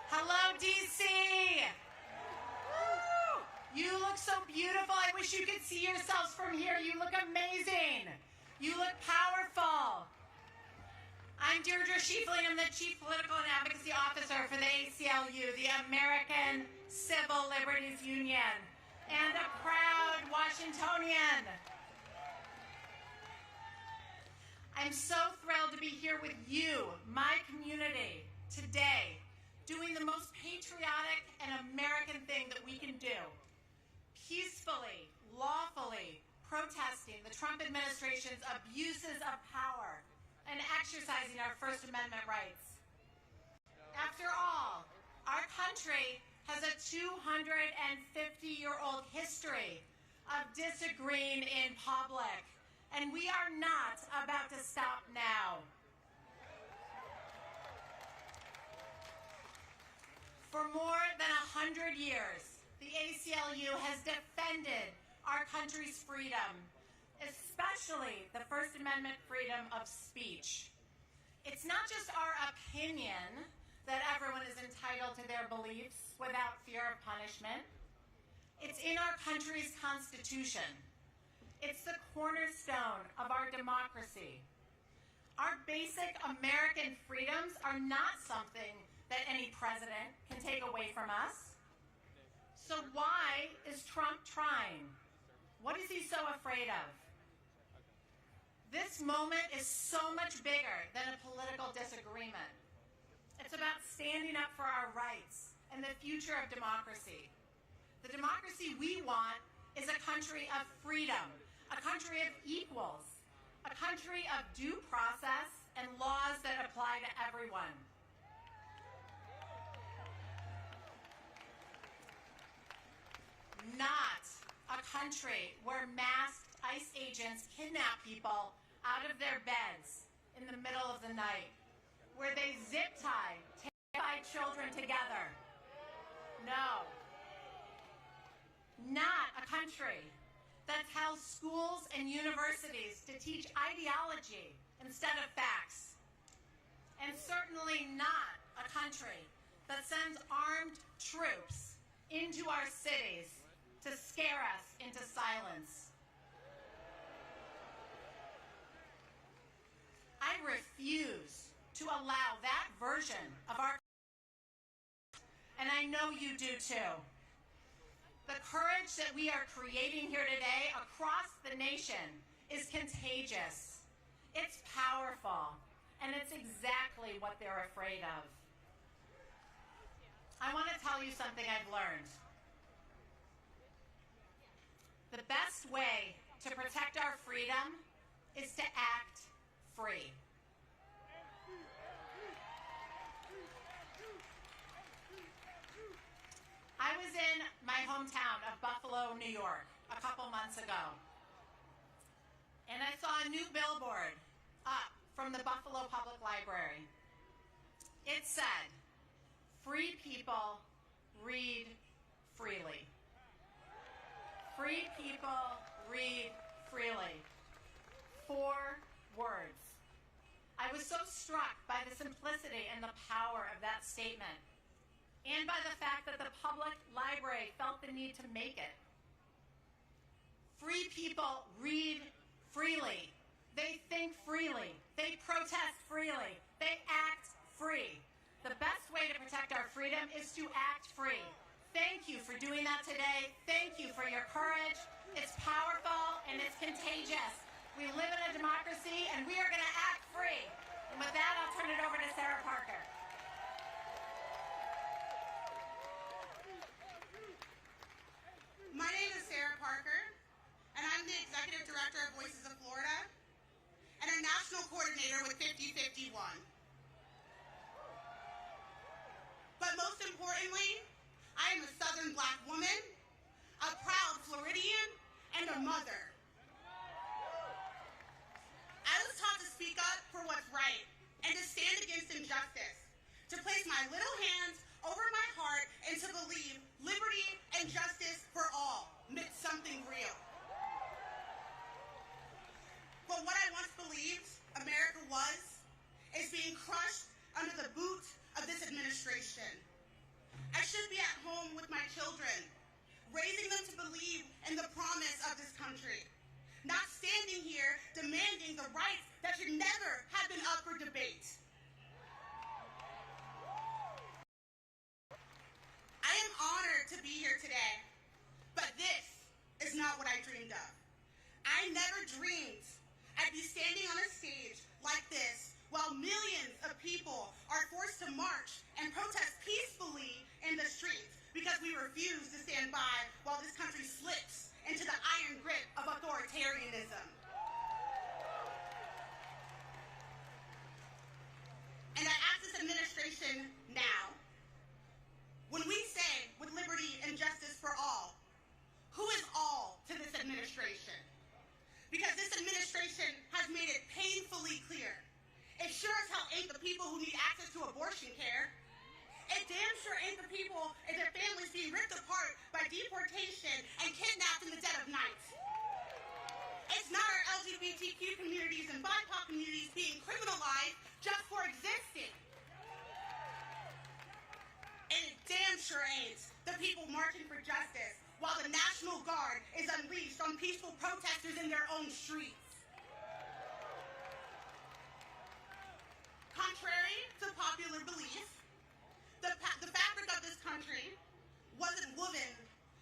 Hello, DC. You look so beautiful. I wish you could see yourselves from here. You look amazing. You look powerful. I'm Deirdre Schifeling. I'm the Chief Political and Advocacy Officer for the ACLU, the American Civil Liberties Union, and a proud Washingtonian. I'm so thrilled to be here with you, my community, today, doing the most patriotic and American thing that we can do. Peacefully, lawfully protesting the Trump administration's abuses of power and exercising our First Amendment rights. After all, our country has a 250-year-old history of disagreeing in public, and we are not about to stop now. For more than 100 years, the ACLU has defended our country's freedom, especially the First Amendment freedom of speech. It's not just our opinion that everyone is entitled to their beliefs without fear of punishment. It's in our country's Constitution. It's the cornerstone of our democracy. Our basic American freedoms are not something that any president can take away from us. So why is Trump trying? What is he so afraid of? This moment is so much bigger than a political disagreement. It's about standing up for our rights and the future of democracy. The democracy we want is a country of freedom, a country of equals, a country of due process and laws that apply to everyone. Not a country where masked ICE agents kidnap people out of their beds in the middle of the night, where they zip tie terrified children together. No. Not a country that tells schools and universities to teach ideology instead of facts. And certainly not a country that sends armed troops into our cities to scare us into silence. I refuse to allow that version of our, and I know you do too. The courage that we are creating here today across the nation is contagious. It's powerful, and it's exactly what they're afraid of. I want to tell you something I've learned. The best way to protect our freedom is to act free. I was in my hometown of Buffalo, New York, a couple months ago, and I saw a new billboard up from the Buffalo Public Library. It said, "Free people read freely." Free people read freely. 4 words. I was so struck by the simplicity and the power of that statement, and by the fact that the public library felt the need to make it. Free people read freely. They think freely. They protest freely. They act free. The best way to protect our freedom is to act free. Thank you for doing that today. Thank you for your courage. It's powerful and it's contagious. We live in a democracy and we are going to act free. And with that, I'll turn it over to Sarah Parker. My name is Sarah Parker, and I'm the Executive Director of Voices of Florida and a National Coordinator with 5051. But most importantly, I am a Southern Black woman, a proud Floridian, and a mother. I was taught to speak up for what's right and to stand against injustice, to place my little hands over my heart and to believe liberty and justice for all meant something real. But what I once believed America was is being crushed under the boot of this administration. country, not standing here demanding the rights that should never have been up for debate. I am honored to be here today, but this is not what I dreamed of. I never dreamed I'd be standing on a stage like this while millions of people are forced to march and protest peacefully in the streets because we refuse to stand by while this country slips into the iron grip of authoritarianism. And I ask this administration now, when we say with liberty and justice for all, who is all to this administration? Because this administration has made it painfully clear. It sure as hell ain't the people who need access to abortion care. It damn sure ain't the people and their families being ripped apart by deportation and kidnapped in the dead of night. It's not our LGBTQ communities and BIPOC communities being criminalized just for existing. And it damn sure ain't the people marching for justice while the National Guard is unleashed on peaceful protesters in their own streets. Contrary to popular belief, the fabric of this country wasn't woven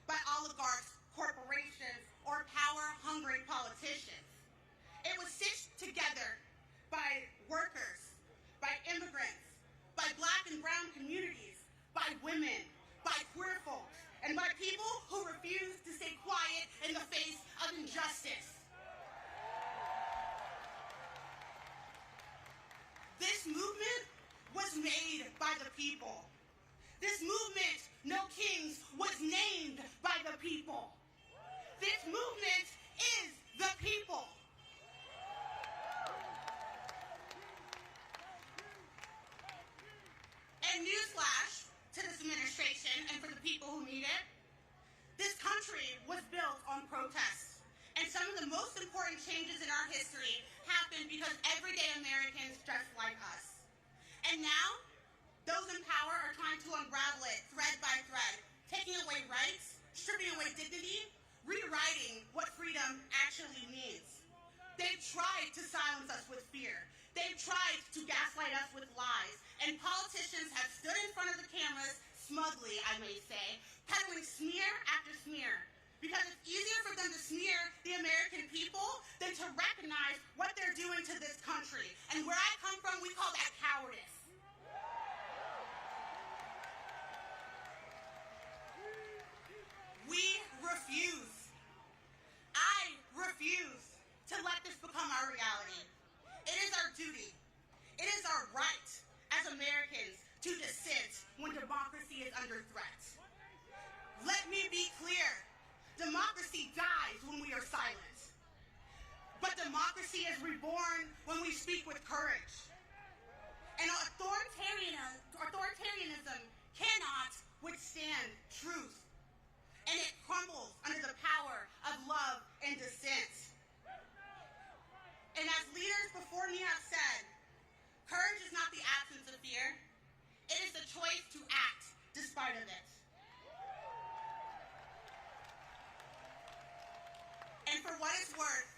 by oligarchs, corporations, or power-hungry politicians. It was stitched together by workers, by immigrants, by Black and brown communities, by women, by queer folks, and by people who refuse to stay quiet in the face of injustice. This movement was made by the people. This movement, no kings, was named by the people. This movement is the people. And newsflash to this administration and for the people who need it, this country was built on protests. And some of the most important changes in our history happened because everyday Americans just like us. And now, those in power are trying to unravel it thread by thread, taking away rights, stripping away dignity, rewriting what freedom actually means. They've tried to silence us with fear. They've tried to gaslight us with lies. And politicians have stood in front of the cameras, smugly, I may say, peddling smear after smear. Because it's easier for them to smear the American people than to recognize what they're doing to this country. And where I come from, we call that cowardice. We refuse. I refuse to let this become our reality. It is our duty. It is our right as Americans to dissent when democracy is under threat. Let me be clear. Democracy dies when we are silent. But democracy is reborn when we speak with courage. And authoritarianism cannot withstand truth. And it crumbles under the power of love and dissent. And as leaders before me have said, courage is not the absence of fear. It is the choice to act despite of it. And for what it's worth,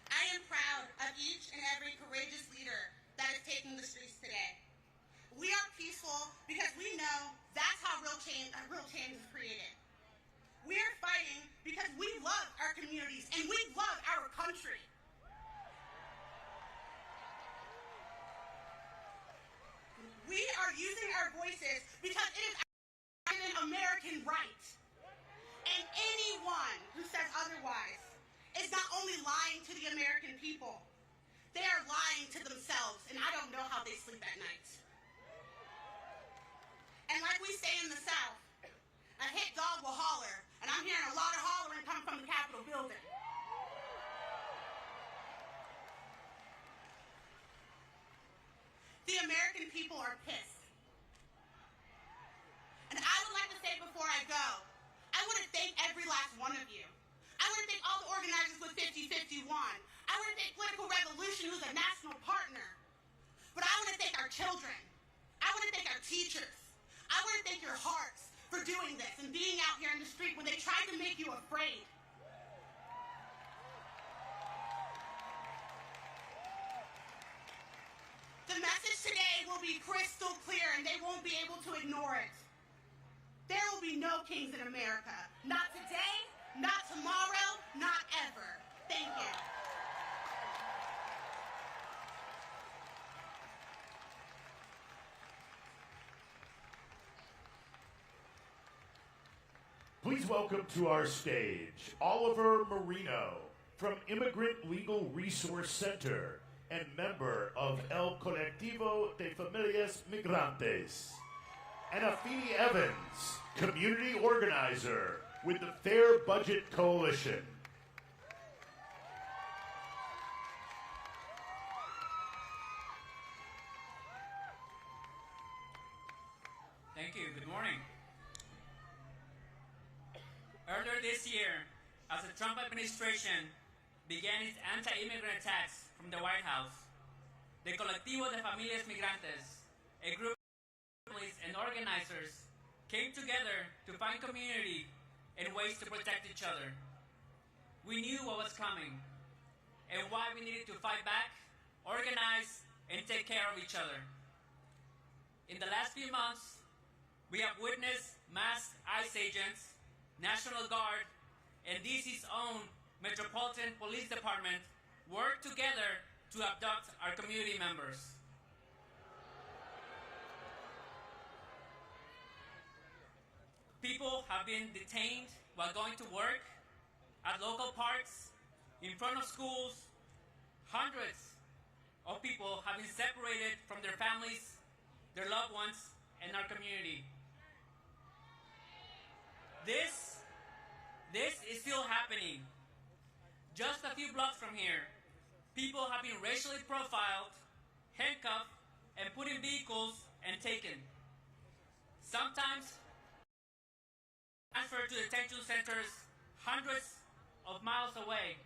I am proud of each and every courageous leader that is taking the streets today. We are peaceful because we know that's how real change is created. We are fighting because we love our communities and we love our country. We are using our voices because it is an American right. And anyone who says otherwise is not only lying to the American people, they are lying to themselves, and I don't know how they sleep at night. And like we say in the South, a hit dog will holler, and I'm hearing a lot of hollering come from the Capitol building. The American people are pissed. And I would like to say before I go, I want to thank every last one of you. I want to thank all the organizers with 5051. I want to thank Political Revolution, who's a national partner. But I want to thank our children. I want to thank our teachers. I want to thank your hearts for doing this and being out here in the street when they tried to make you afraid. be crystal clear, and they won't be able to ignore it. There will be no kings in America. Not today, not tomorrow, not ever. Thank you. Please welcome to our stage Oliver Merino from Immigrant Legal Resource Center and member of El Colectivo de Familias Migrantes, and Afeni Evans, community organizer with the Fair Budget Coalition. Thank you. Good morning. Earlier this year, as the Trump administration began its anti-immigrant attacks from the White House, the Colectivo de Familias Migrantes, a group of families and organizers, came together to find community and ways to protect each other. We knew what was coming and why we needed to fight back, organize, and take care of each other. In the last few months, we have witnessed masked ICE agents, National Guard, and DC's own Metropolitan Police Department work together to abduct our community members. People have been detained while going to work, at local parks, in front of schools. Hundreds of people have been separated from their families, their loved ones, and our community. This is still happening. Just a few blocks from here, people have been racially profiled, handcuffed, and put in vehicles and taken. Sometimes transferred to detention centers hundreds of miles away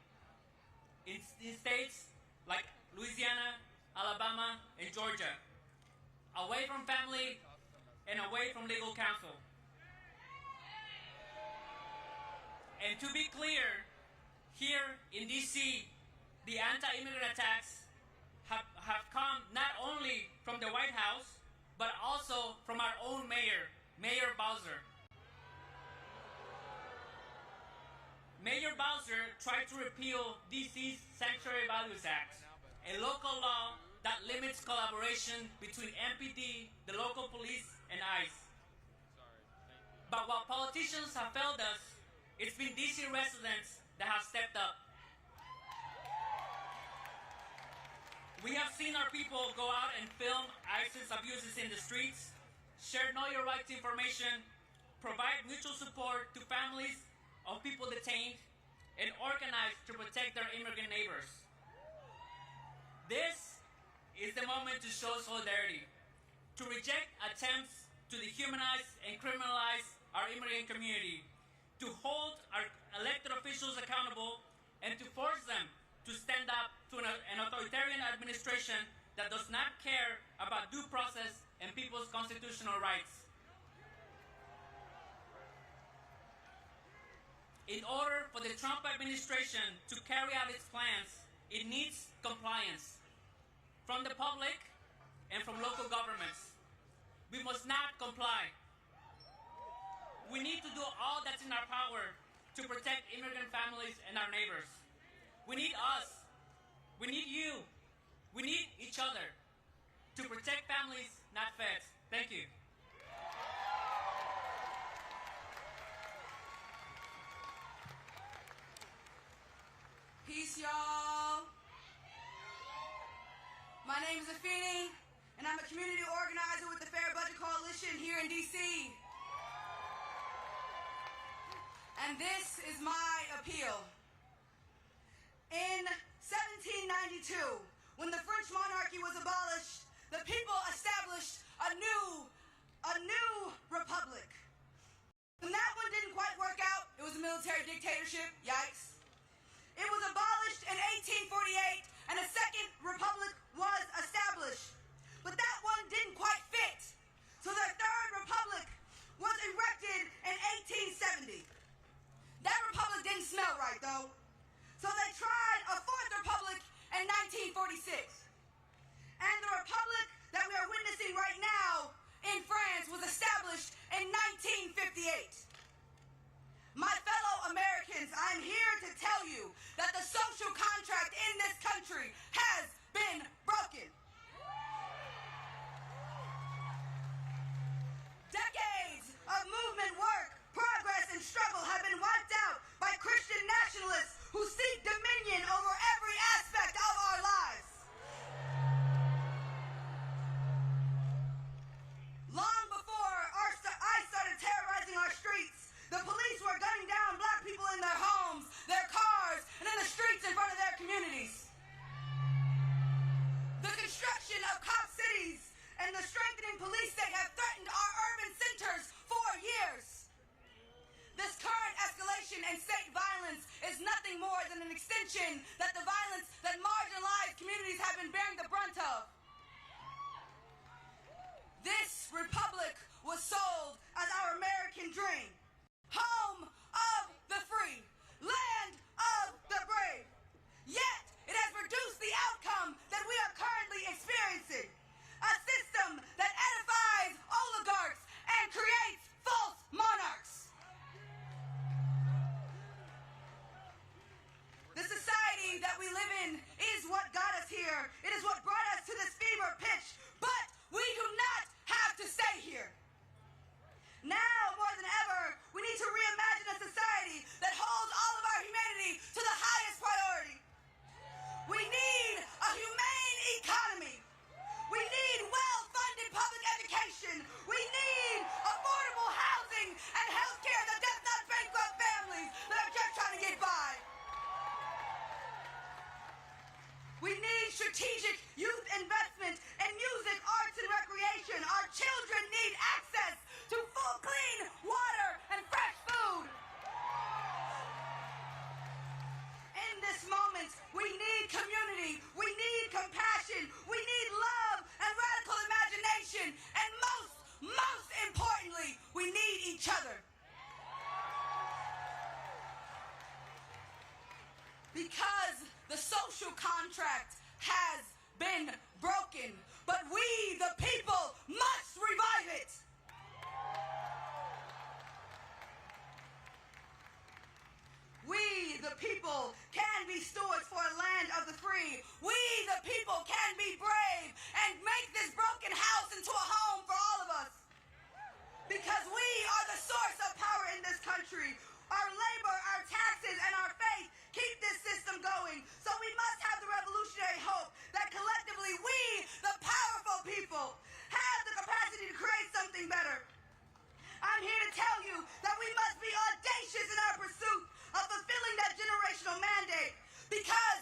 in states like Louisiana, Alabama, and Georgia, away from family and away from legal counsel. And to be clear, here in DC, the anti-immigrant attacks have come not only from the White House, but also from our own mayor, Mayor Bowser. Mayor Bowser tried to repeal DC's Sanctuary Values Act, a local law that limits collaboration between MPD, the local police, and ICE. But while politicians have failed us, it's been DC residents that have stepped up. We have seen our people go out and film ISIS abuses in the streets, share Know Your Rights information, provide mutual support to families of people detained, and organize to protect their immigrant neighbors. This is the moment to show solidarity, to reject attempts to dehumanize and criminalize our immigrant community, to hold our elected officials accountable, and to force them to stand up to an authoritarian administration that does not care about due process and people's constitutional rights. In order for the Trump administration to carry out its plans, it needs compliance from the public and from local governments. We must not comply. We need to do all that's in our power to protect immigrant families and our neighbors. We need us. We need you. We need each other to protect families, not feds. Thank you. Peace, y'all. My name is Afeni, and I'm a community organizer with the Fair Budget Coalition here in DC. And this is my appeal. In 1792, when the French monarchy was abolished, the people established a new republic. When that one didn't quite work out, it was a military dictatorship, yikes. It was abolished in 1848, and a second republic was established. But that one didn't quite fit. So the third republic was erected in 1870. That republic didn't smell right, though. So they tried a fourth republic in 1946. And the republic that we are witnessing cities and the strengthening police state have threatened our urban centers for years. This current escalation in state violence is nothing more than an extension that the violence that marginalized communities have been bearing the brunt of. This republic was sold as our American dream. Home of the free, land of the brave. Yet, it has produced the outcome that we are currently experiencing. A system that edifies oligarchs and creates false monarchs. The society that we live in is what got us here. It is what brought us to this fever pitch. But we do not have to stay here. Now, more than ever, we need to reimagine a society that holds all of our humanity to the highest priority. We need a humane economy. We need well-funded public education. We need affordable housing and health care that does not bankrupt families that are just trying to get by. We need strategic youth investment in music, arts, and recreation. Our children need access to full, clean water and fresh food. In this moment, we need community. We need compassion. We need love and radical imagination. And most importantly, we need each other. Because the social contract has been broken, but we, the people, must revive it. We, the people, can be stewards for a land of the free. We, the people, can be brave and make this broken house into a home for all of us. Because we are the source of power in this country. Our labor, our taxes, and our faith keep this system going. So we must have the revolutionary hope that collectively we, the powerful people, have the capacity to create something better. I'm here to tell you that we must be audacious in our pursuit of fulfilling that generational mandate, because